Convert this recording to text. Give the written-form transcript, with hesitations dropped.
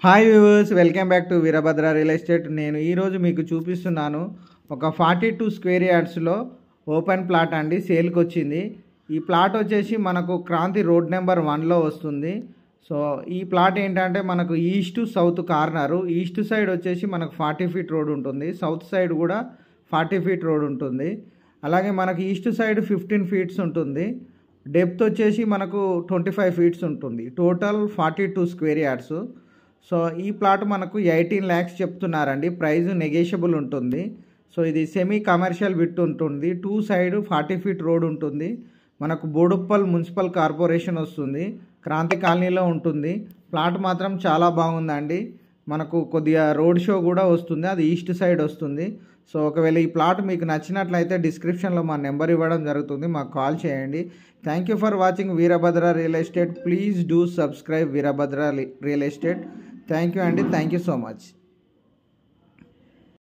Hi viewers, welcome back to Veerabhadra real estate. నేను ఈరోజు మీకు చూపిస్తున్నాను ఒక 42 స్క్వేర్ యార్డ్స్లో ఓపెన్ ప్లాట్ అండి, సేల్కి వచ్చింది. ఈ ప్లాట్ వచ్చేసి మనకు క్రాంతి రోడ్ నెంబర్ 1లో వస్తుంది. సో ఈ ప్లాట్ ఏంటంటే మనకు east south corner. East side వచ్చేసి మనకు 40 ఫీట్ రోడ్ ఉంటుంది, సౌత్ సైడ్ కూడా 40 ఫీట్ రోడ్ ఉంటుంది. అలాగే మనకు ఈస్ట్ సైడ్ 15 ఫీట్స్ ఉంటుంది, డెప్త్ వచ్చేసి మనకు 25 ఫీట్స్ ఉంటుంది. Total 42 square yards. సో ఈ ప్లాట్ మనకు 18 lakhs చెప్తున్నారండి. ప్రైస్ నెగోషియబుల్ ఉంటుంది. సో ఇది సెమీ కమర్షియల్ విత్ ఉంటుంది. 2 సైడ్ 40 ఫీట్ రోడ్ ఉంటుంది. మనకు బోడుప్పల్ మున్సిపల్ కార్పొరేషన్ వస్తుంది, క్రాంతి కాలనీలో ఉంటుంది. ప్లాట్ మాత్రం చాలా బాగుందండి. మనకు కొద్దిగా రోడ్ షో కూడా వస్తుంది, అది ఈస్ట్ సైడ్ వస్తుంది. సో ఒకవేళ ఈ ప్లాట్ మీకు నచ్చినట్లయితే డిస్క్రిప్షన్లో మా నెంబర్ ఇవ్వడం జరుగుతుంది, మాకు కాల్ చేయండి. Thank you for watching Veerabhadra real estate. Please do subscribe Veerabhadra real estate. Thank you అండి, థ్యాంక్ యూ సో మచ్.